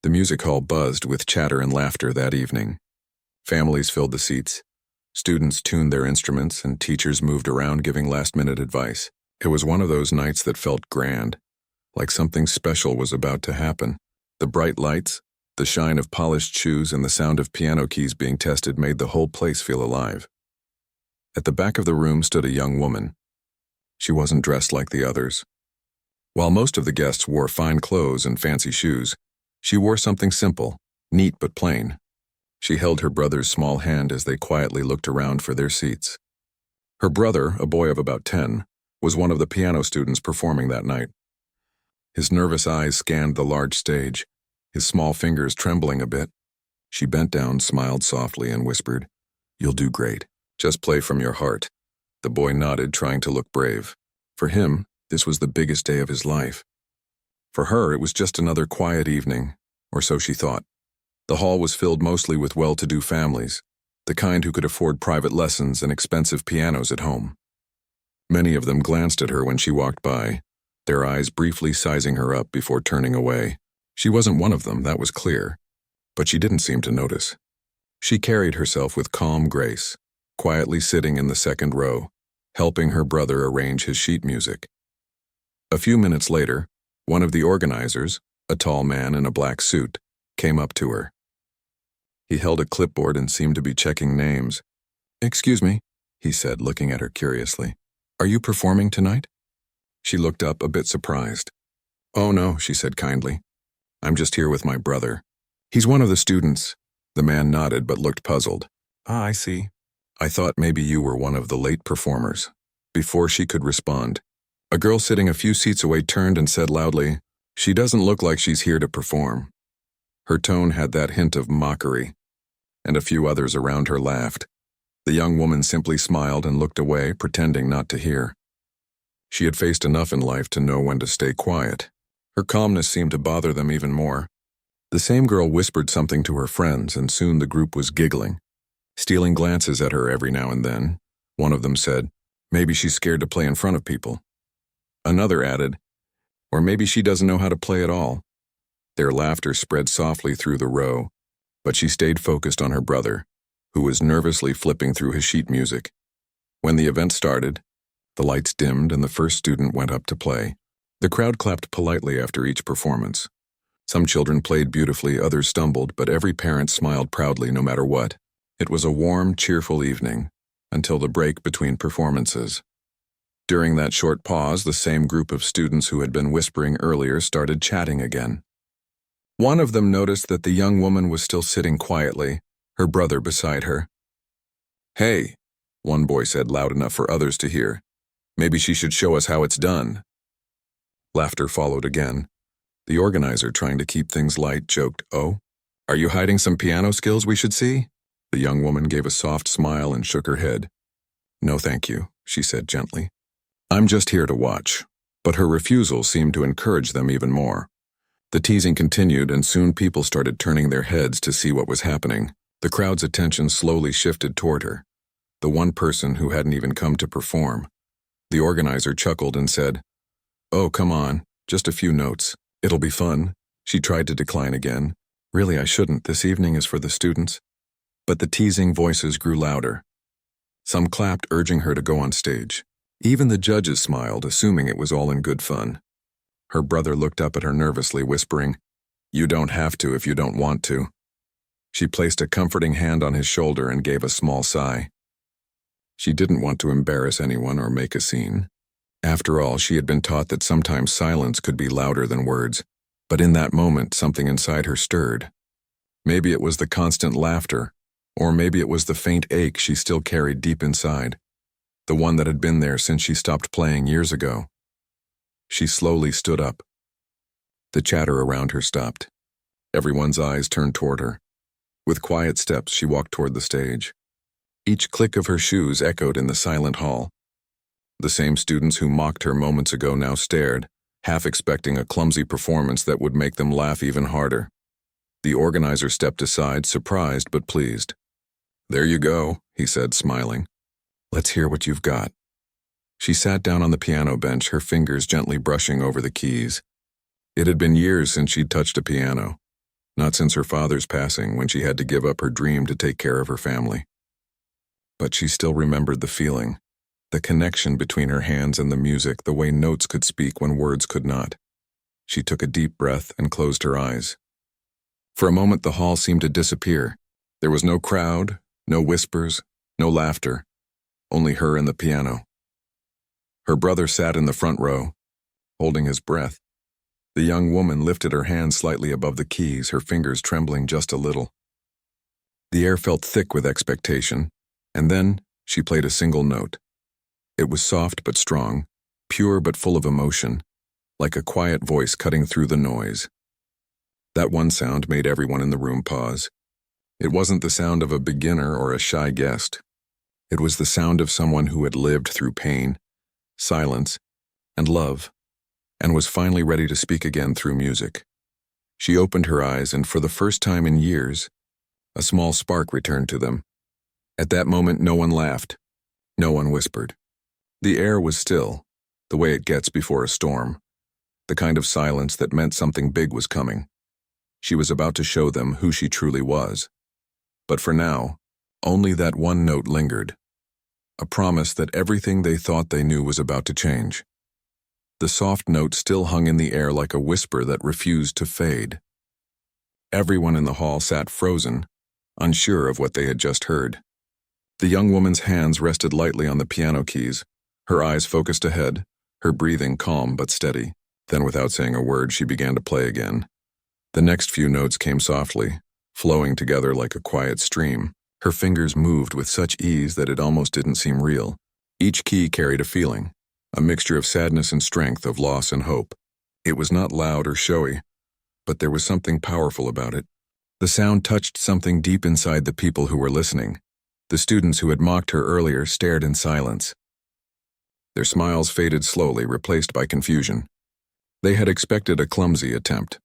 The music hall buzzed with chatter and laughter that evening. Families filled the seats. Students tuned their instruments, and teachers moved around giving last-minute advice. It was one of those nights that felt grand, like something special was about to happen. The bright lights, the shine of polished shoes, and the sound of piano keys being tested made the whole place feel alive. At the back of the room stood a young woman. She wasn't dressed like the others. While most of the guests wore fine clothes and fancy shoes, she wore something simple, neat but plain. She held her brother's small hand as they quietly looked around for their seats. Her brother, a boy of about 10, was one of the piano students performing that night. His nervous eyes scanned the large stage, his small fingers trembling a bit. She bent down, smiled softly, and whispered, "You'll do great. Just play from your heart." The boy nodded, trying to look brave. For him, this was the biggest day of his life. For her, it was just another quiet evening, or so she thought. The hall was filled mostly with well-to-do families, the kind who could afford private lessons and expensive pianos at home. Many of them glanced at her when she walked by, their eyes briefly sizing her up before turning away. She wasn't one of them, that was clear, but she didn't seem to notice. She carried herself with calm grace, quietly sitting in the second row, helping her brother arrange his sheet music. A few minutes later, one of the organizers, a tall man in a black suit, came up to her. He held a clipboard and seemed to be checking names. "Excuse me," he said, looking at her curiously. "Are you performing tonight?" She looked up, a bit surprised. "Oh no," she said kindly. "I'm just here with my brother. He's one of the students." The man nodded but looked puzzled. "Ah, I see. I thought maybe you were one of the late performers." Before she could respond, a girl sitting a few seats away turned and said loudly, "She doesn't look like she's here to perform." Her tone had that hint of mockery, and a few others around her laughed. The young woman simply smiled and looked away, pretending not to hear. She had faced enough in life to know when to stay quiet. Her calmness seemed to bother them even more. The same girl whispered something to her friends, and soon the group was giggling, stealing glances at her every now and then. One of them said, "Maybe she's scared to play in front of people." Another added, "Or maybe she doesn't know how to play at all." Their laughter spread softly through the row, but she stayed focused on her brother, who was nervously flipping through his sheet music. When the event started, the lights dimmed and the first student went up to play. The crowd clapped politely after each performance. Some children played beautifully, others stumbled, but every parent smiled proudly no matter what. It was a warm, cheerful evening, until the break between performances. During that short pause, the same group of students who had been whispering earlier started chatting again. One of them noticed that the young woman was still sitting quietly, her brother beside her. "Hey," one boy said loud enough for others to hear. "Maybe she should show us how it's done." Laughter followed again. The organizer, trying to keep things light, joked, "Oh, are you hiding some piano skills we should see?" The young woman gave a soft smile and shook her head. "No, thank you," she said gently. "I'm just here to watch." But her refusal seemed to encourage them even more. The teasing continued, and soon people started turning their heads to see what was happening. The crowd's attention slowly shifted toward her, the one person who hadn't even come to perform. The organizer chuckled and said, "Oh, come on, just a few notes. It'll be fun." She tried to decline again. "Really, I shouldn't. This evening is for the students." But the teasing voices grew louder. Some clapped, urging her to go on stage. Even the judges smiled, assuming it was all in good fun. Her brother looked up at her nervously, whispering, "You don't have to if you don't want to." She placed a comforting hand on his shoulder and gave a small sigh. She didn't want to embarrass anyone or make a scene. After all, she had been taught that sometimes silence could be louder than words. But in that moment, something inside her stirred. Maybe it was the constant laughter, or maybe it was the faint ache she still carried deep inside, the one that had been there since she stopped playing years ago. She slowly stood up. The chatter around her stopped. Everyone's eyes turned toward her. With quiet steps, she walked toward the stage. Each click of her shoes echoed in the silent hall. The same students who mocked her moments ago now stared, half expecting a clumsy performance that would make them laugh even harder. The organizer stepped aside, surprised but pleased. "There you go," he said, smiling. "Let's hear what you've got." She sat down on the piano bench, her fingers gently brushing over the keys. It had been years since she'd touched a piano. not since her father's passing when she had to give up her dream to take care of her family. But she still remembered the feeling, the connection between her hands and the music, the way notes could speak when words could not. She took a deep breath and closed her eyes. For a moment the hall seemed to disappear. There was no crowd, no whispers, no laughter, only her and the piano. Her brother sat in the front row, holding his breath. The young woman lifted her hand slightly above the keys, her fingers trembling just a little. The air felt thick with expectation, and then she played a single note. It was soft but strong, pure but full of emotion, like a quiet voice cutting through the noise. That one sound made everyone in the room pause. It wasn't the sound of a beginner or a shy guest. It was the sound of someone who had lived through pain, silence, and love, and was finally ready to speak again through music. She opened her eyes, and for the first time in years, a small spark returned to them. At that moment, no one laughed. No one whispered. The air was still, the way it gets before a storm, the kind of silence that meant something big was coming. She was about to show them who she truly was. But for now, only that one note lingered, a promise that everything they thought they knew was about to change. The soft note still hung in the air like a whisper that refused to fade. Everyone in the hall sat frozen, unsure of what they had just heard. The young woman's hands rested lightly on the piano keys, her eyes focused ahead, her breathing calm but steady. Then, without saying a word, she began to play again. The next few notes came softly, flowing together like a quiet stream. Her fingers moved with such ease that it almost didn't seem real. Each key carried a feeling, a mixture of sadness and strength, of loss and hope. It was not loud or showy, but there was something powerful about it. The sound touched something deep inside the people who were listening. The students who had mocked her earlier stared in silence. Their smiles faded slowly, replaced by confusion. They had expected a clumsy attempt,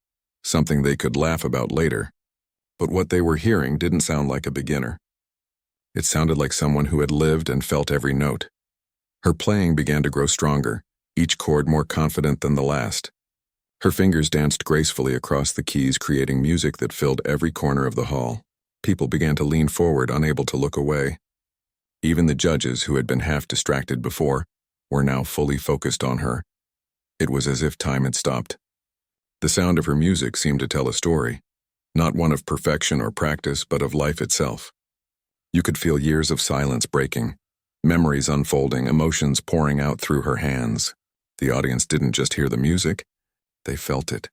something they could laugh about later. But what they were hearing didn't sound like a beginner. It sounded like someone who had lived and felt every note. Her playing began to grow stronger, each chord more confident than the last. Her fingers danced gracefully across the keys, creating music that filled every corner of the hall. People began to lean forward, unable to look away. Even the judges, who had been half distracted before, were now fully focused on her. It was as if time had stopped. The sound of her music seemed to tell a story, not one of perfection or practice, but of life itself. You could feel years of silence breaking, memories unfolding, emotions pouring out through her hands. The audience didn't just hear the music, they felt it.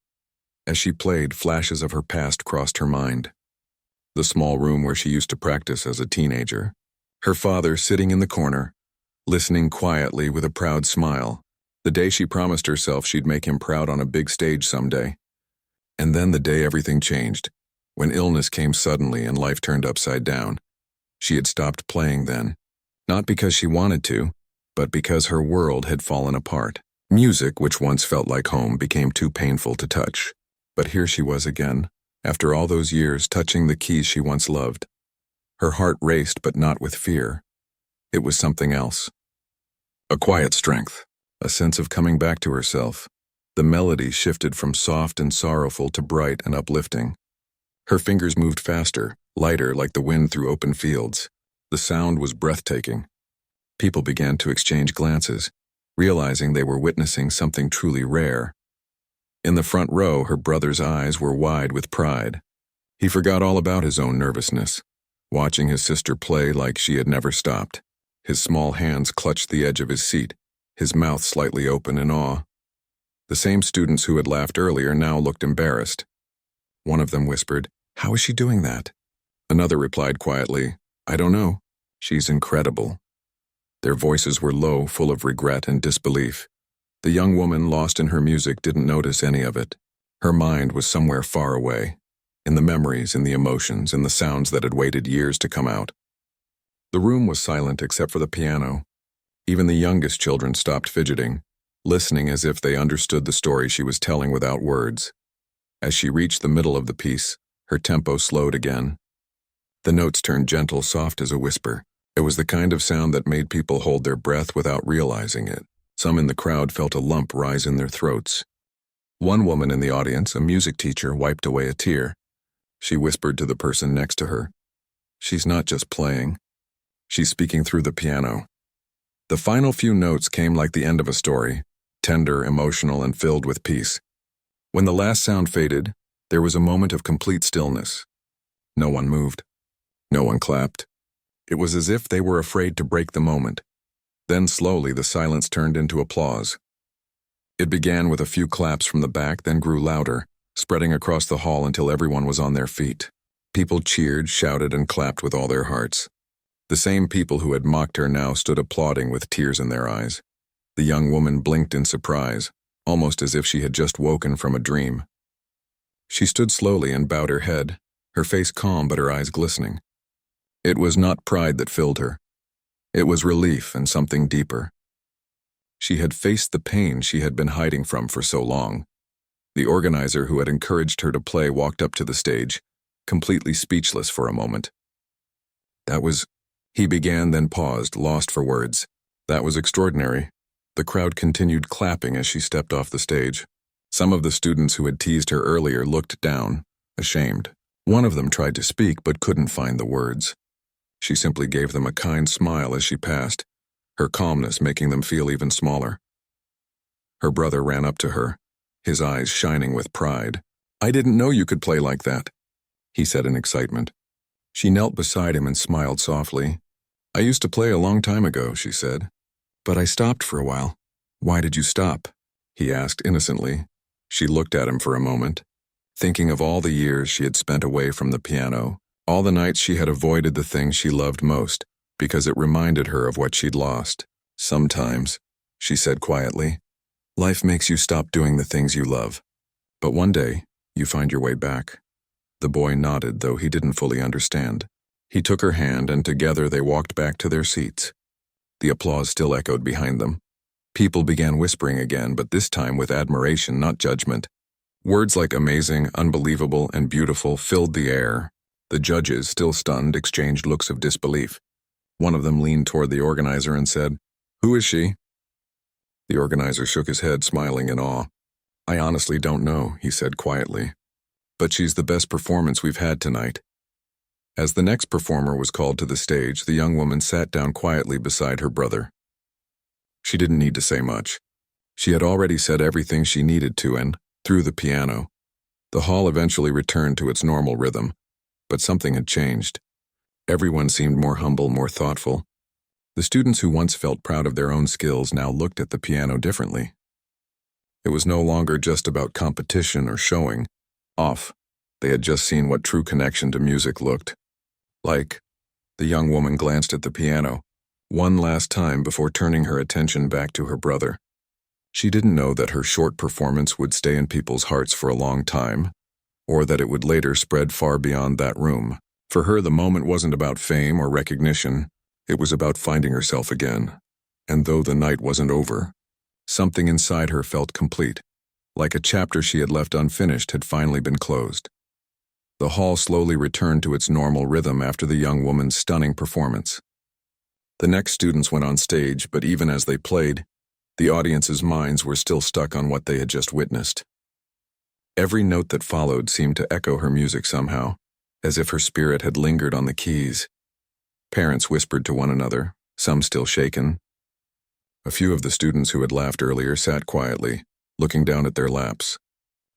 As she played, flashes of her past crossed her mind. The small room where she used to practice as a teenager. Her father sitting in the corner, listening quietly with a proud smile. The day she promised herself she'd make him proud on a big stage someday. And then the day everything changed, when illness came suddenly and life turned upside down. She had stopped playing then, not because she wanted to, but because her world had fallen apart. Music, which once felt like home, became too painful to touch. But here she was again, after all those years, touching the keys she once loved. Her heart raced, but not with fear. It was something else. A quiet strength, a sense of coming back to herself. The melody shifted from soft and sorrowful to bright and uplifting. Her fingers moved faster, lighter, like the wind through open fields. The sound was breathtaking. People began to exchange glances, realizing they were witnessing something truly rare. In the front row, her brother's eyes were wide with pride. He forgot all about his own nervousness, watching his sister play like she had never stopped. His small hands clutched the edge of his seat, his mouth slightly open in awe. The same students who had laughed earlier now looked embarrassed. One of them whispered, "How is she doing that?" Another replied quietly, "I don't know. She's incredible." Their voices were low, full of regret and disbelief. The young woman, lost in her music, didn't notice any of it. Her mind was somewhere far away, in the memories, in the emotions, in the sounds that had waited years to come out. The room was silent except for the piano. Even the youngest children stopped fidgeting, listening as if they understood the story she was telling without words. As she reached the middle of the piece, her tempo slowed again. The notes turned gentle, soft as a whisper. It was the kind of sound that made people hold their breath without realizing it. Some in the crowd felt a lump rise in their throats. One woman in the audience, a music teacher, wiped away a tear. She whispered to the person next to her. She's not just playing. She's speaking through the piano. The final few notes came like the end of a story, tender, emotional, and filled with peace. When the last sound faded, there was a moment of complete stillness. No one moved. No one clapped. It was as if they were afraid to break the moment. Then slowly the silence turned into applause. It began with a few claps from the back, then grew louder, spreading across the hall until everyone was on their feet. People cheered, shouted, and clapped with all their hearts. The same people who had mocked her now stood applauding with tears in their eyes. The young woman blinked in surprise, almost as if she had just woken from a dream. She stood slowly and bowed her head, her face calm but her eyes glistening. It was not pride that filled her. It was relief and something deeper. She had faced the pain she had been hiding from for so long. The organizer who had encouraged her to play walked up to the stage, completely speechless for a moment. He began, then paused, lost for words. That was extraordinary. The crowd continued clapping as she stepped off the stage. Some of the students who had teased her earlier looked down, ashamed. One of them tried to speak but couldn't find the words. She simply gave them a kind smile as she passed, her calmness making them feel even smaller. Her brother ran up to her, his eyes shining with pride. "I didn't know you could play like that," he said in excitement. She knelt beside him and smiled softly. "I used to play a long time ago," she said. "But I stopped for a while." "Why did you stop?" he asked innocently. She looked at him for a moment, thinking of all the years she had spent away from the piano, all the nights she had avoided the things she loved most, because it reminded her of what she'd lost. "Sometimes," she said quietly, "life makes you stop doing the things you love. But one day, you find your way back." The boy nodded, though he didn't fully understand. He took her hand, and together they walked back to their seats. The applause still echoed behind them. People began whispering again, but this time with admiration, not judgment. Words like amazing, unbelievable, and beautiful filled the air. The judges, still stunned, exchanged looks of disbelief. One of them leaned toward the organizer and said, "Who is she?" The organizer shook his head, smiling in awe. "I honestly don't know," he said quietly. "But she's the best performance we've had tonight." As the next performer was called to the stage, the young woman sat down quietly beside her brother. She didn't need to say much. She had already said everything she needed to, and, through the piano, the hall eventually returned to its normal rhythm. But something had changed. Everyone seemed more humble, more thoughtful. The students who once felt proud of their own skills now looked at the piano differently. It was no longer just about competition or showing off. They had just seen what true connection to music looked like. The young woman glanced at the piano, one last time before turning her attention back to her brother. She didn't know that her short performance would stay in people's hearts for a long time, or that it would later spread far beyond that room. For her, the moment wasn't about fame or recognition. It was about finding herself again. And though the night wasn't over, something inside her felt complete, like a chapter she had left unfinished had finally been closed. The hall slowly returned to its normal rhythm after the young woman's stunning performance. The next students went on stage, but even as they played, the audience's minds were still stuck on what they had just witnessed. Every note that followed seemed to echo her music somehow, as if her spirit had lingered on the keys. Parents whispered to one another, some still shaken. A few of the students who had laughed earlier sat quietly, looking down at their laps.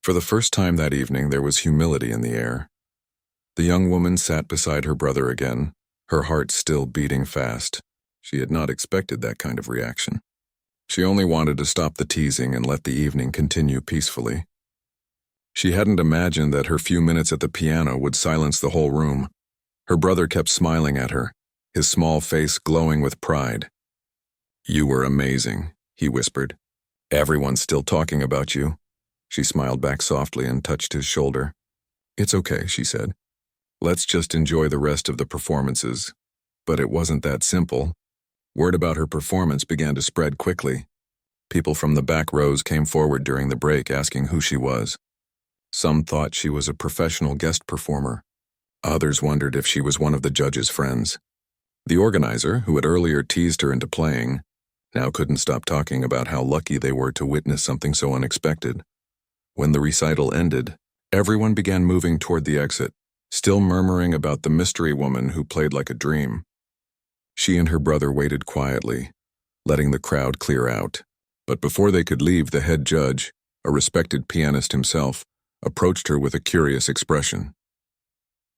For the first time that evening, there was humility in the air. The young woman sat beside her brother again, her heart still beating fast. She had not expected that kind of reaction. She only wanted to stop the teasing and let the evening continue peacefully. She hadn't imagined that her few minutes at the piano would silence the whole room. Her brother kept smiling at her, his small face glowing with pride. "You were amazing," he whispered. "Everyone's still talking about you." She smiled back softly and touched his shoulder. "It's okay," she said. "Let's just enjoy the rest of the performances." But it wasn't that simple. Word about her performance began to spread quickly. People from the back rows came forward during the break asking who she was. Some thought she was a professional guest performer. Others wondered if she was one of the judges' friends. The organizer, who had earlier teased her into playing, now couldn't stop talking about how lucky they were to witness something so unexpected. When the recital ended, everyone began moving toward the exit. still murmuring about the mystery woman who played like a dream. She and her brother waited quietly, letting the crowd clear out. But before they could leave, the head judge, a respected pianist himself, approached her with a curious expression.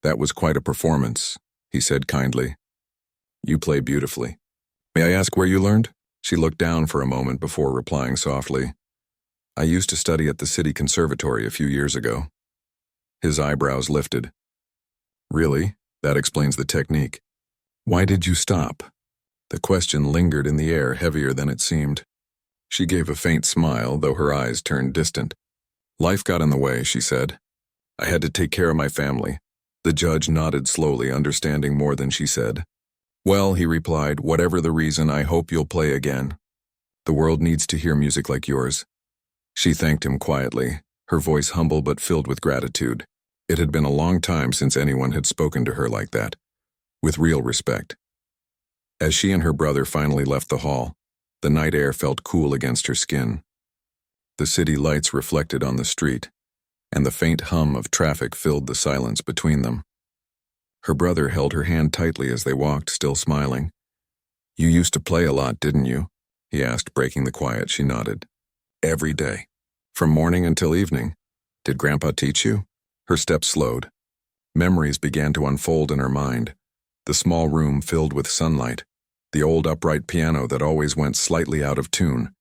"That was quite a performance," he said kindly. "You play beautifully. May I ask where you learned?" She looked down for a moment before replying softly. "I used to study at the City Conservatory a few years ago." His eyebrows lifted. "Really? That explains the technique. Why did you stop?" The question lingered in the air, heavier than it seemed. She gave a faint smile, though her eyes turned distant. "Life got in the way," she said. "I had to take care of my family." The judge nodded slowly, understanding more than she said. "Well," he replied, "whatever the reason, I hope you'll play again. The world needs to hear music like yours." She thanked him quietly, her voice humble but filled with gratitude. It had been a long time since anyone had spoken to her like that, with real respect. As she and her brother finally left the hall, the night air felt cool against her skin. The city lights reflected on the street, and the faint hum of traffic filled the silence between them. Her brother held her hand tightly as they walked, still smiling. "You used to play a lot, didn't you?" he asked, breaking the quiet. She nodded. "Every day, from morning until evening. Did Grandpa teach you?" Her steps slowed. Memories began to unfold in her mind. The small room filled with sunlight, the old upright piano that always went slightly out of tune,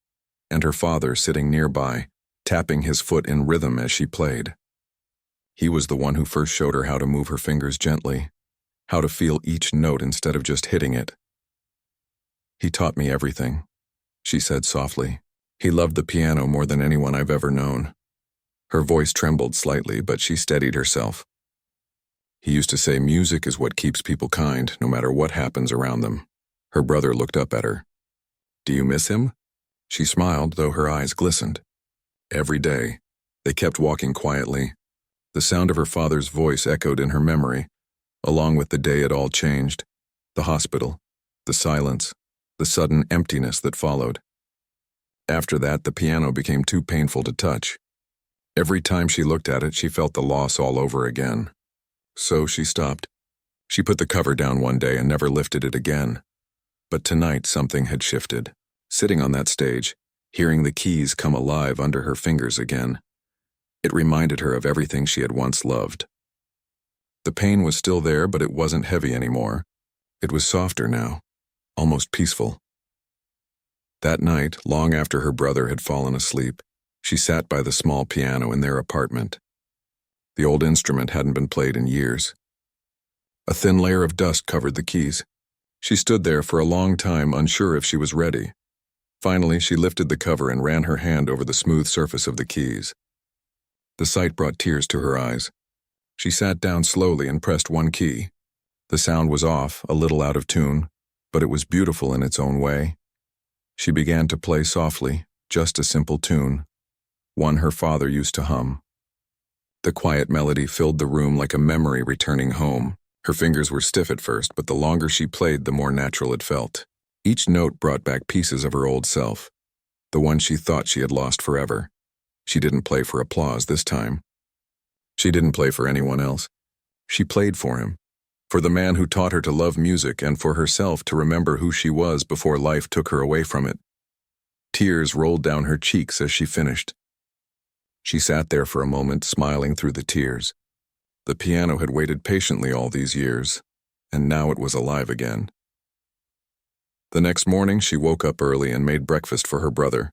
and her father sitting nearby, tapping his foot in rhythm as she played. He was the one who first showed her how to move her fingers gently, how to feel each note instead of just hitting it. "He taught me everything," she said softly. "He loved the piano more than anyone I've ever known." Her voice trembled slightly, but she steadied herself. "He used to say music is what keeps people kind, no matter what happens around them." Her brother looked up at her. "Do you miss him?" She smiled, though her eyes glistened. Every day, they kept walking quietly. The sound of her father's voice echoed in her memory, along with the day it all changed, the hospital, the silence, the sudden emptiness that followed. After that, the piano became too painful to touch. Every time she looked at it, she felt the loss all over again. So she stopped. She put the cover down one day and never lifted it again. But tonight, something had shifted. Sitting on that stage, hearing the keys come alive under her fingers again, it reminded her of everything she had once loved. The pain was still there, but it wasn't heavy anymore. It was softer now, almost peaceful. That night, long after her brother had fallen asleep, she sat by the small piano in their apartment. The old instrument hadn't been played in years. A thin layer of dust covered the keys. She stood there for a long time, unsure if she was ready. Finally, she lifted the cover and ran her hand over the smooth surface of the keys. The sight brought tears to her eyes. She sat down slowly and pressed one key. The sound was off, a little out of tune, but it was beautiful in its own way. She began to play softly, just a simple tune, one her father used to hum. The quiet melody filled the room like a memory returning home. Her fingers were stiff at first, but the longer she played, the more natural it felt. Each note brought back pieces of her old self, the one she thought she had lost forever. She didn't play for applause this time. She didn't play for anyone else. She played for him, for the man who taught her to love music, and for herself to remember who she was before life took her away from it. Tears rolled down her cheeks as she finished. She sat there for a moment, smiling through the tears. The piano had waited patiently all these years, and now it was alive again. The next morning, she woke up early and made breakfast for her brother.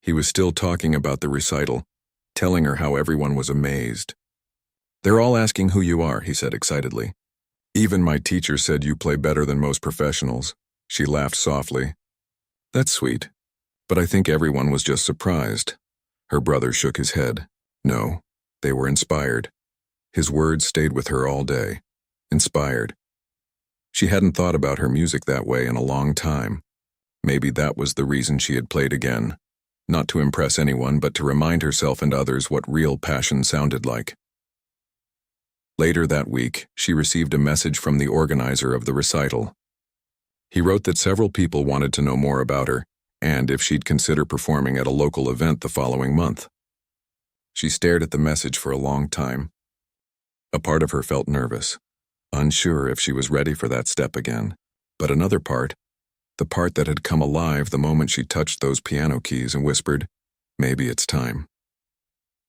He was still talking about the recital, telling her how everyone was amazed. "They're all asking who you are," he said excitedly. "Even my teacher said you play better than most professionals." She laughed softly. "That's sweet, but I think everyone was just surprised." Her brother shook his head. No, they were inspired. His words stayed with her all day. Inspired. She hadn't thought about her music that way in a long time. Maybe that was the reason she had played again. Not to impress anyone, but to remind herself and others what real passion sounded like. Later that week, she received a message from the organizer of the recital. He wrote that several people wanted to know more about her, and if she'd consider performing at a local event the following month. She stared at the message for a long time. A part of her felt nervous, unsure if she was ready for that step again. But another part, the part that had come alive the moment she touched those piano keys and whispered, "Maybe it's time."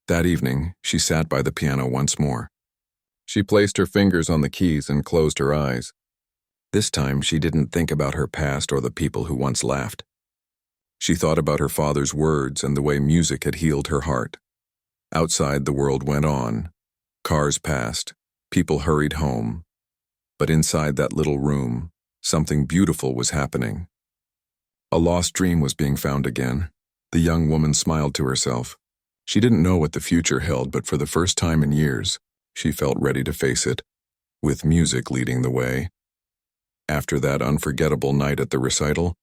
That evening, she sat by the piano once more. She placed her fingers on the keys and closed her eyes. This time, she didn't think about her past or the people who once laughed. She thought about her father's words and the way music had healed her heart. Outside, the world went on. Cars passed. People hurried home. But inside that little room, something beautiful was happening. A lost dream was being found again. The young woman smiled to herself. She didn't know what the future held, but for the first time in years, she felt ready to face it, with music leading the way. After that unforgettable night at the recital,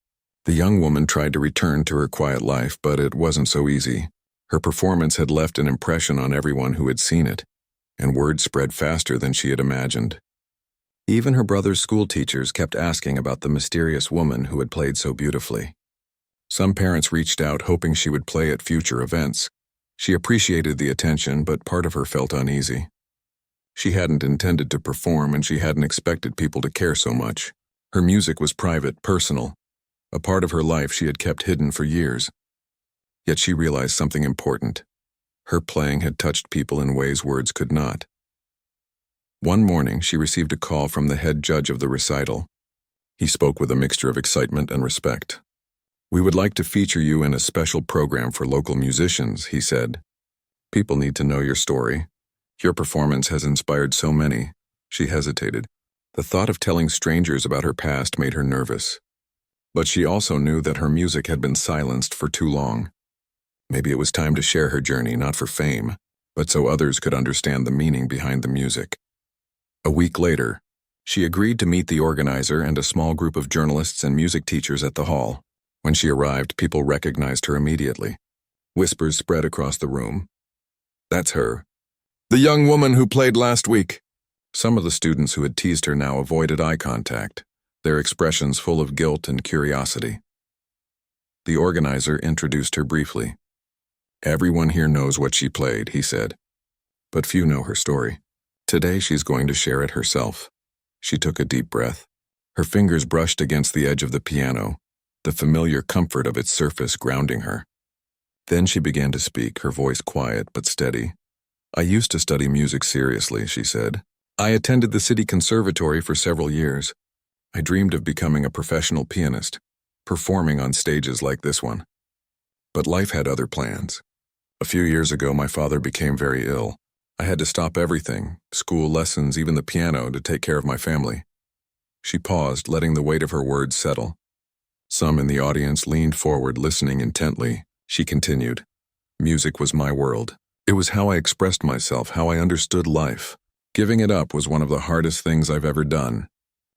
the young woman tried to return to her quiet life, but it wasn't so easy. Her performance had left an impression on everyone who had seen it, and word spread faster than she had imagined. Even her brother's school teachers kept asking about the mysterious woman who had played so beautifully. Some parents reached out hoping she would play at future events. She appreciated the attention, but part of her felt uneasy. She hadn't intended to perform, and she hadn't expected people to care so much. Her music was private, personal, a part of her life she had kept hidden for years. Yet she realized something important. Her playing had touched people in ways words could not. One morning, she received a call from the head judge of the recital. He spoke with a mixture of excitement and respect. "We would like to feature you in a special program for local musicians," he said. "People need to know your story. Your performance has inspired so many." She hesitated. The thought of telling strangers about her past made her nervous. But she also knew that her music had been silenced for too long. Maybe it was time to share her journey, not for fame, but so others could understand the meaning behind the music. A week later, she agreed to meet the organizer and a small group of journalists and music teachers at the hall. When she arrived, people recognized her immediately. Whispers spread across the room. "That's her. The young woman who played last week." Some of the students who had teased her now avoided eye contact, their expressions full of guilt and curiosity. The organizer introduced her briefly. "Everyone here knows what she played," he said, "but few know her story. Today she's going to share it herself." She took a deep breath. Her fingers brushed against the edge of the piano, the familiar comfort of its surface grounding her. Then she began to speak, her voice quiet but steady. "I used to study music seriously," she said. "I attended the city conservatory for several years. I dreamed of becoming a professional pianist, performing on stages like this one. But life had other plans. A few years ago, my father became very ill. I had to stop everything, school, lessons, even the piano, to take care of my family." She paused, letting the weight of her words settle. Some in the audience leaned forward, listening intently. She continued, "Music was my world. It was how I expressed myself, how I understood life. Giving it up was one of the hardest things I've ever done.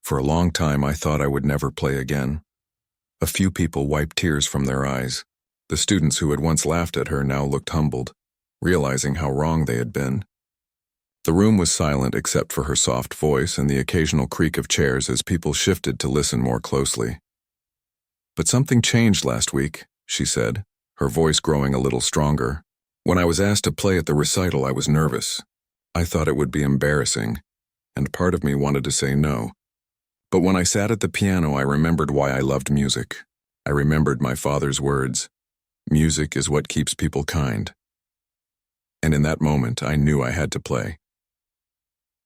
For a long time, I thought I would never play again." A few people wiped tears from their eyes. The students who had once laughed at her now looked humbled, realizing how wrong they had been. The room was silent except for her soft voice and the occasional creak of chairs as people shifted to listen more closely. "But something changed last week," she said, her voice growing a little stronger. "When I was asked to play at the recital, I was nervous. I thought it would be embarrassing, and part of me wanted to say no. But when I sat at the piano, I remembered why I loved music. I remembered my father's words. Music is what keeps people kind. And in that moment, I knew I had to play."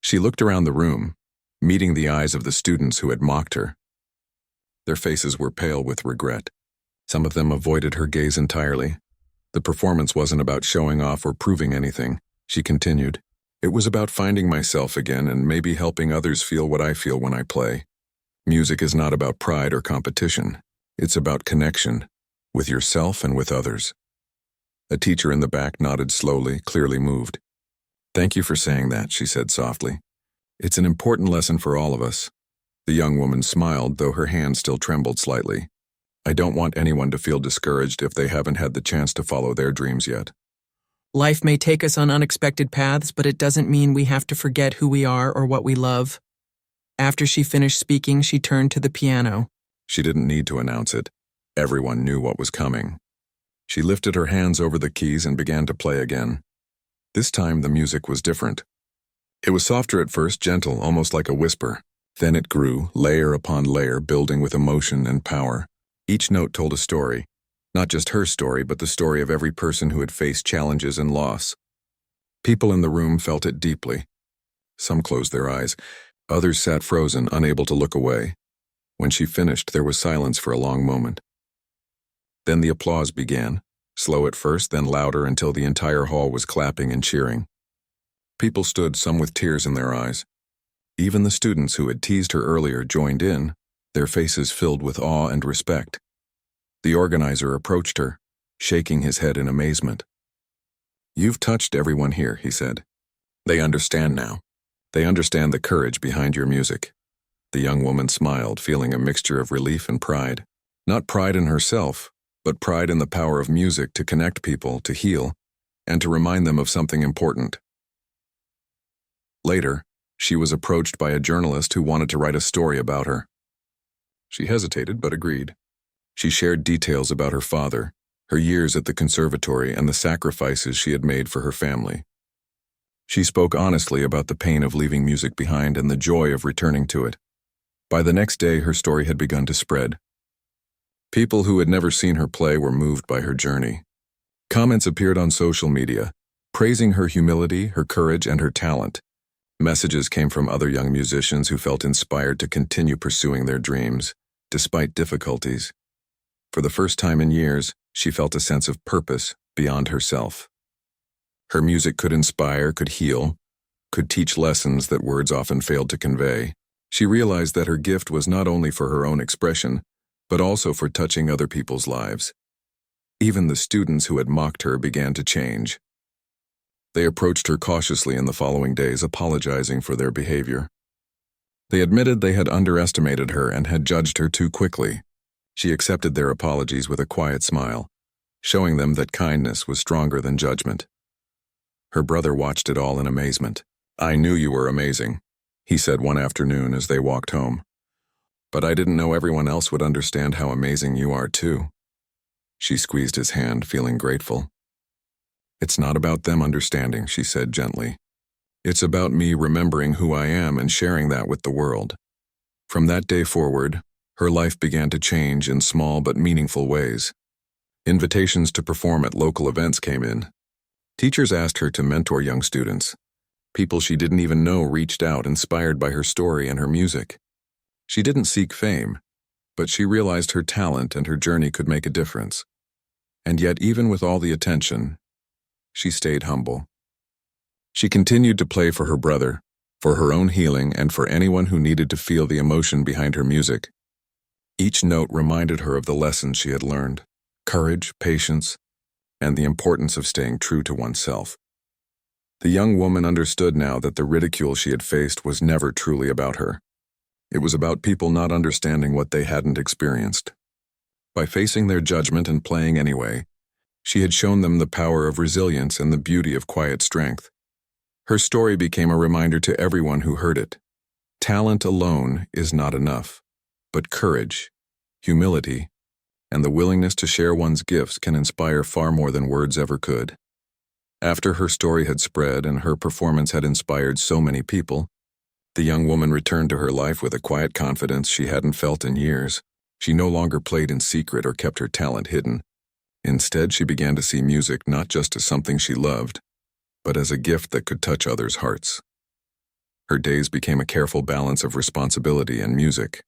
She looked around the room, meeting the eyes of the students who had mocked her. Their faces were pale with regret. Some of them avoided her gaze entirely. The performance wasn't about showing off or proving anything, she continued. It was about finding myself again and maybe helping others feel what I feel when I play. Music is not about pride or competition. It's about connection, with yourself and with others. A teacher in the back nodded slowly, clearly moved. "Thank you for saying that," she said softly. "It's an important lesson for all of us." The young woman smiled, though her hand still trembled slightly. "I don't want anyone to feel discouraged if they haven't had the chance to follow their dreams yet." Life may take us on unexpected paths, but it doesn't mean we have to forget who we are or what we love. After she finished speaking, she turned to the piano. She didn't need to announce it. Everyone knew what was coming. She lifted her hands over the keys and began to play again. This time the music was different. It was softer at first, gentle, almost like a whisper. Then it grew, layer upon layer, building with emotion and power. Each note told a story. Not just her story, but the story of every person who had faced challenges and loss. People in the room felt it deeply. Some closed their eyes. Others sat frozen, unable to look away. When she finished, there was silence for a long moment. Then the applause began, slow at first, then louder until the entire hall was clapping and cheering. People stood, some with tears in their eyes. Even the students who had teased her earlier joined in, their faces filled with awe and respect. The organizer approached her, shaking his head in amazement. "You've touched everyone here," he said. "They understand now. They understand the courage behind your music." The young woman smiled, feeling a mixture of relief and pride. Not pride in herself, but pride in the power of music to connect people, to heal, and to remind them of something important. Later, she was approached by a journalist who wanted to write a story about her. She hesitated, but agreed. She shared details about her father, her years at the conservatory, and the sacrifices she had made for her family. She spoke honestly about the pain of leaving music behind and the joy of returning to it. By the next day, her story had begun to spread. People who had never seen her play were moved by her journey. Comments appeared on social media, praising her humility, her courage, and her talent. Messages came from other young musicians who felt inspired to continue pursuing their dreams, despite difficulties. For the first time in years, she felt a sense of purpose beyond herself. Her music could inspire, could heal, could teach lessons that words often failed to convey. She realized that her gift was not only for her own expression, but also for touching other people's lives. Even the students who had mocked her began to change. They approached her cautiously in the following days, apologizing for their behavior. They admitted they had underestimated her and had judged her too quickly. She accepted their apologies with a quiet smile, showing them that kindness was stronger than judgment. Her brother watched it all in amazement. "I knew you were amazing," he said one afternoon as they walked home. "But I didn't know everyone else would understand how amazing you are too." She squeezed his hand, feeling grateful. "It's not about them understanding," she said gently. "It's about me remembering who I am and sharing that with the world." From that day forward, her life began to change in small but meaningful ways. Invitations to perform at local events came in. Teachers asked her to mentor young students. People she didn't even know reached out, inspired by her story and her music. She didn't seek fame, but she realized her talent and her journey could make a difference. And yet, even with all the attention, she stayed humble. She continued to play for her brother, for her own healing, and for anyone who needed to feel the emotion behind her music. Each note reminded her of the lessons she had learned: courage, patience, and the importance of staying true to oneself. The young woman understood now that the ridicule she had faced was never truly about her. It was about people not understanding what they hadn't experienced. By facing their judgment and playing anyway, she had shown them the power of resilience and the beauty of quiet strength. Her story became a reminder to everyone who heard it. Talent alone is not enough, but courage, humility, and the willingness to share one's gifts can inspire far more than words ever could. After her story had spread and her performance had inspired so many people, the young woman returned to her life with a quiet confidence she hadn't felt in years. She no longer played in secret or kept her talent hidden. Instead, she began to see music not just as something she loved, but as a gift that could touch others' hearts. Her days became a careful balance of responsibility and music.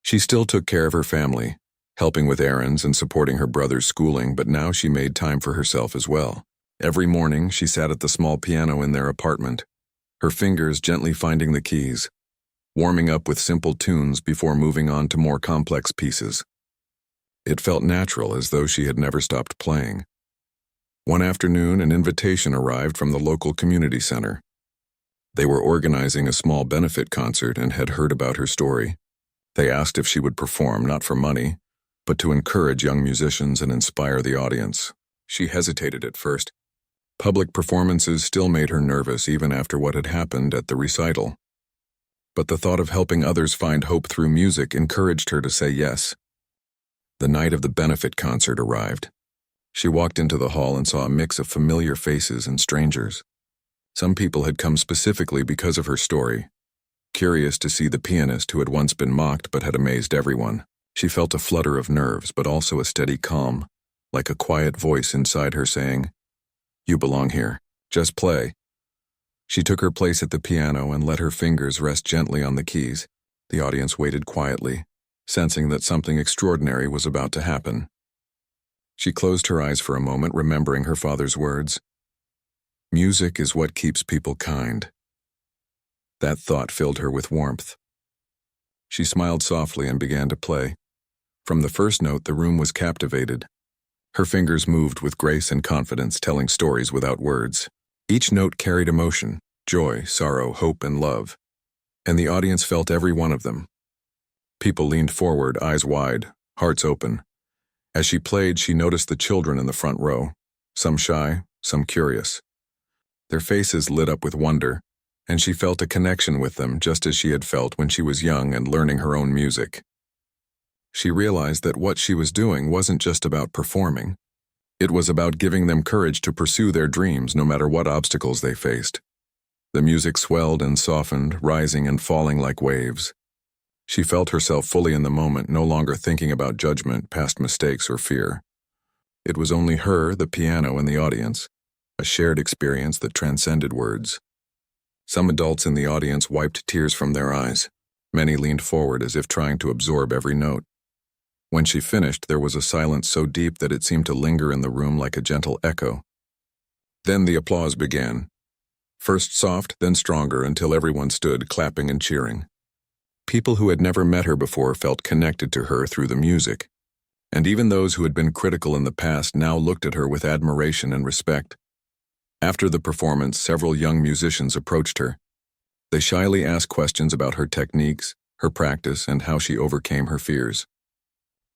She still took care of her family, helping with errands and supporting her brother's schooling, but now she made time for herself as well. Every morning, she sat at the small piano in their apartment, her fingers gently finding the keys, warming up with simple tunes before moving on to more complex pieces. It felt natural, as though she had never stopped playing. One afternoon, an invitation arrived from the local community center. They were organizing a small benefit concert and had heard about her story. They asked if she would perform, not for money, but to encourage young musicians and inspire the audience. She hesitated at first. Public performances still made her nervous even after what had happened at the recital. But the thought of helping others find hope through music encouraged her to say yes. The night of the benefit concert arrived. She walked into the hall and saw a mix of familiar faces and strangers. Some people had come specifically because of her story, curious to see the pianist who had once been mocked but had amazed everyone. She felt a flutter of nerves, but also a steady calm, like a quiet voice inside her saying, "You belong here. Just play." She took her place at the piano and let her fingers rest gently on the keys. The audience waited quietly, sensing that something extraordinary was about to happen. She closed her eyes for a moment, remembering her father's words. Music is what keeps people kind. That thought filled her with warmth. She smiled softly and began to play. From the first note, the room was captivated. Her fingers moved with grace and confidence, telling stories without words. Each note carried emotion, joy, sorrow, hope, and love, and the audience felt every one of them. People leaned forward, eyes wide, hearts open. As she played, she noticed the children in the front row, some shy, some curious. Their faces lit up with wonder, and she felt a connection with them just as she had felt when she was young and learning her own music. She realized that what she was doing wasn't just about performing. It was about giving them courage to pursue their dreams no matter what obstacles they faced. The music swelled and softened, rising and falling like waves. She felt herself fully in the moment, no longer thinking about judgment, past mistakes, or fear. It was only her, the piano, and the audience, a shared experience that transcended words. Some adults in the audience wiped tears from their eyes. Many leaned forward as if trying to absorb every note. When she finished, there was a silence so deep that it seemed to linger in the room like a gentle echo. Then the applause began. First soft, then stronger, until everyone stood, clapping and cheering. People who had never met her before felt connected to her through the music, and even those who had been critical in the past now looked at her with admiration and respect. After the performance, several young musicians approached her. They shyly asked questions about her techniques, her practice, and how she overcame her fears.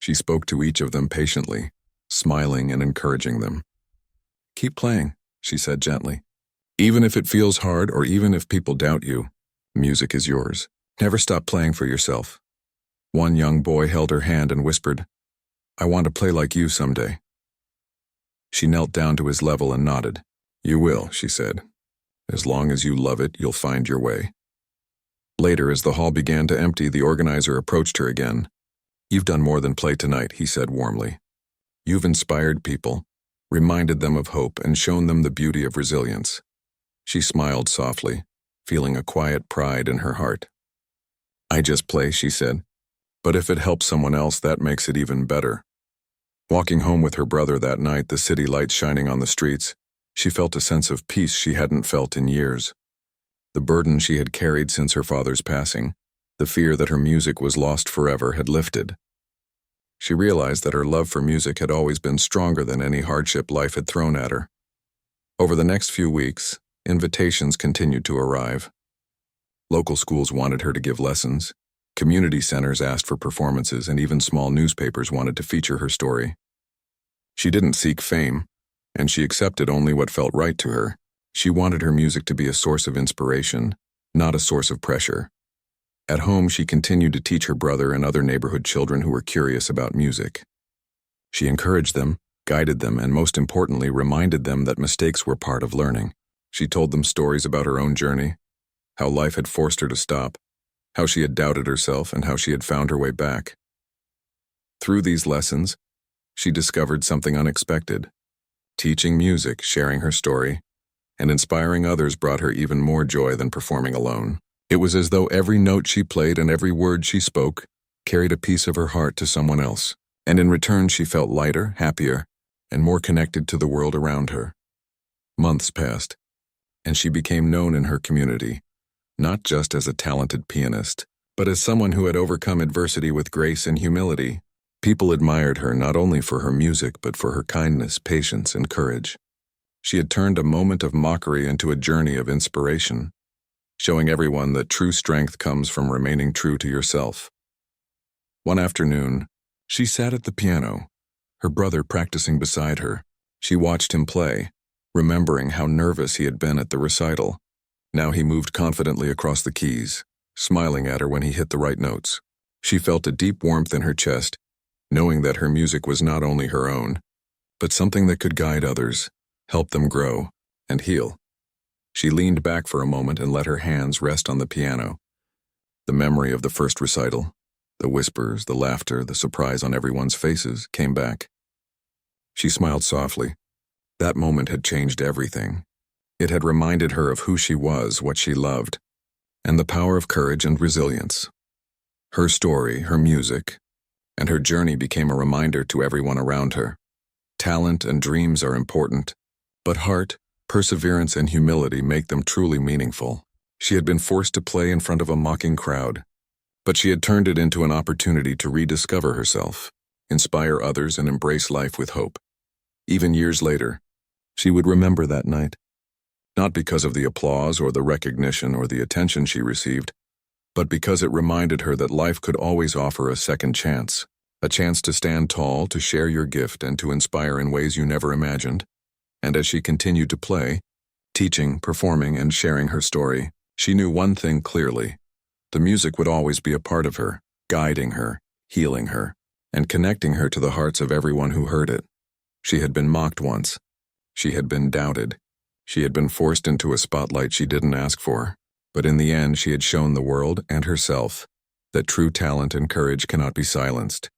She spoke to each of them patiently, smiling and encouraging them. "Keep playing," she said gently. "Even if it feels hard or even if people doubt you, music is yours. Never stop playing for yourself." One young boy held her hand and whispered, "I want to play like you someday." She knelt down to his level and nodded. "You will," she said. "As long as you love it, you'll find your way." Later, as the hall began to empty, the organizer approached her again. "You've done more than play tonight," he said warmly. "You've inspired people, reminded them of hope, and shown them the beauty of resilience." She smiled softly, feeling a quiet pride in her heart. "I just play," she said, "but if it helps someone else, that makes it even better." Walking home with her brother that night, the city lights shining on the streets, she felt a sense of peace she hadn't felt in years. The burden she had carried since her father's passing, the fear that her music was lost forever, had lifted. She realized that her love for music had always been stronger than any hardship life had thrown at her. Over the next few weeks, invitations continued to arrive. Local schools wanted her to give lessons, community centers asked for performances, and even small newspapers wanted to feature her story. She didn't seek fame, and she accepted only what felt right to her. She wanted her music to be a source of inspiration, not a source of pressure. At home, she continued to teach her brother and other neighborhood children who were curious about music. She encouraged them, guided them, and most importantly, reminded them that mistakes were part of learning. She told them stories about her own journey, how life had forced her to stop, how she had doubted herself, and how she had found her way back. Through these lessons, she discovered something unexpected. Teaching music, sharing her story, and inspiring others brought her even more joy than performing alone. It was as though every note she played and every word she spoke carried a piece of her heart to someone else, and in return she felt lighter, happier, and more connected to the world around her. Months passed, and she became known in her community, not just as a talented pianist, but as someone who had overcome adversity with grace and humility. People admired her not only for her music, but for her kindness, patience, and courage. She had turned a moment of mockery into a journey of inspiration, showing everyone that true strength comes from remaining true to yourself. One afternoon, she sat at the piano, her brother practicing beside her. She watched him play, remembering how nervous he had been at the recital. Now he moved confidently across the keys, smiling at her when he hit the right notes. She felt a deep warmth in her chest, knowing that her music was not only her own, but something that could guide others, help them grow, and heal. She leaned back for a moment and let her hands rest on the piano. The memory of the first recital, the whispers, the laughter, the surprise on everyone's faces, came back. She smiled softly. That moment had changed everything. It had reminded her of who she was, what she loved, and the power of courage and resilience. Her story, her music, and her journey became a reminder to everyone around her. Talent and dreams are important, but heart, perseverance, and humility make them truly meaningful. She had been forced to play in front of a mocking crowd, but she had turned it into an opportunity to rediscover herself, inspire others, and embrace life with hope. Even years later, she would remember that night, not because of the applause or the recognition or the attention she received, but because it reminded her that life could always offer a second chance, a chance to stand tall, to share your gift, and to inspire in ways you never imagined. And as she continued to play, teaching, performing, and sharing her story, she knew one thing clearly. The music would always be a part of her, guiding her, healing her, and connecting her to the hearts of everyone who heard it. She had been mocked once. She had been doubted. She had been forced into a spotlight she didn't ask for. But in the end, she had shown the world and herself that true talent and courage cannot be silenced.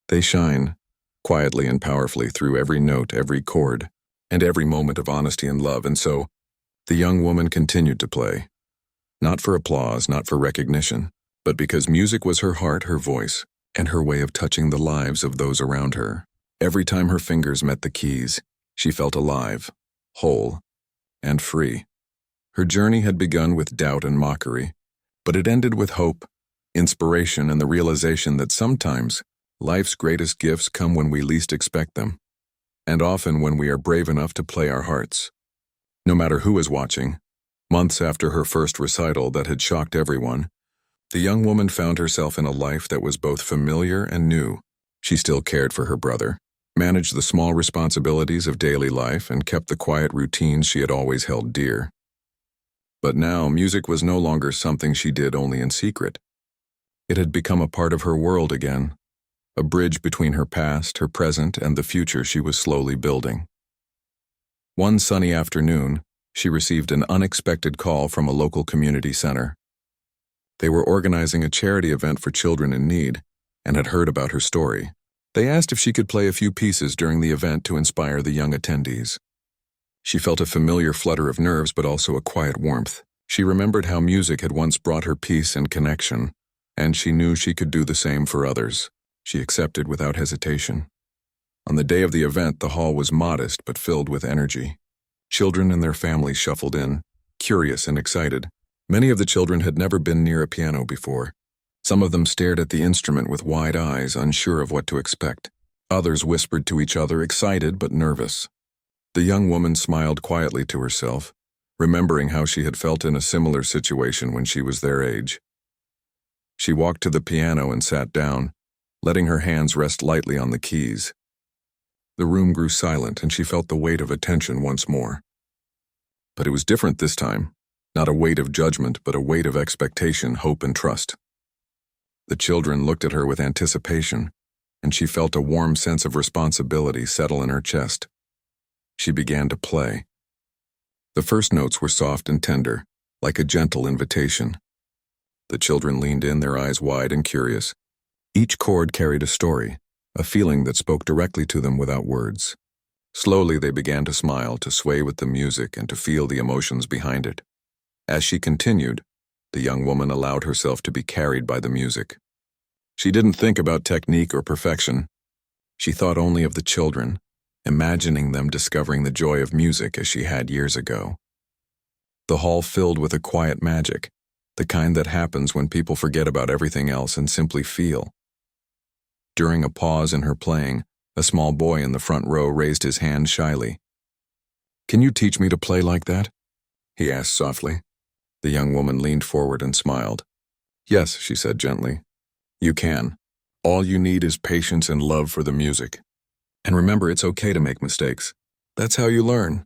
They shine, quietly and powerfully, through every note, every chord, and every moment of honesty and love. And so, the young woman continued to play. Not for applause, not for recognition, but because music was her heart, her voice, and her way of touching the lives of those around her. Every time her fingers met the keys, she felt alive, whole, and free. Her journey had begun with doubt and mockery, but it ended with hope, inspiration, and the realization that sometimes life's greatest gifts come when we least expect them, and often when we are brave enough to play our hearts. No matter who is watching, months after her first recital that had shocked everyone, the young woman found herself in a life that was both familiar and new. She still cared for her brother, managed the small responsibilities of daily life, and kept the quiet routines she had always held dear. But now, music was no longer something she did only in secret. It had become a part of her world again, a bridge between her past, her present, and the future she was slowly building. One sunny afternoon, she received an unexpected call from a local community center. They were organizing a charity event for children in need, and had heard about her story. They asked if she could play a few pieces during the event to inspire the young attendees. She felt a familiar flutter of nerves, but also a quiet warmth. She remembered how music had once brought her peace and connection, and she knew she could do the same for others. She accepted without hesitation. On the day of the event, the hall was modest but filled with energy. Children and their families shuffled in, curious and excited. Many of the children had never been near a piano before. Some of them stared at the instrument with wide eyes, unsure of what to expect. Others whispered to each other, excited but nervous. The young woman smiled quietly to herself, remembering how she had felt in a similar situation when she was their age. She walked to the piano and sat down, letting her hands rest lightly on the keys. The room grew silent, and she felt the weight of attention once more. But it was different this time, not a weight of judgment, but a weight of expectation, hope, and trust. The children looked at her with anticipation, and she felt a warm sense of responsibility settle in her chest. She began to play. The first notes were soft and tender, like a gentle invitation. The children leaned in, their eyes wide and curious. Each chord carried a story, a feeling that spoke directly to them without words. Slowly they began to smile, to sway with the music, and to feel the emotions behind it. As she continued, the young woman allowed herself to be carried by the music. She didn't think about technique or perfection. She thought only of the children, imagining them discovering the joy of music as she had years ago. The hall filled with a quiet magic, the kind that happens when people forget about everything else and simply feel. During a pause in her playing, a small boy in the front row raised his hand shyly. "Can you teach me to play like that?" he asked softly. The young woman leaned forward and smiled. "Yes," she said gently. "You can. All you need is patience and love for the music. And remember, it's okay to make mistakes. That's how you learn."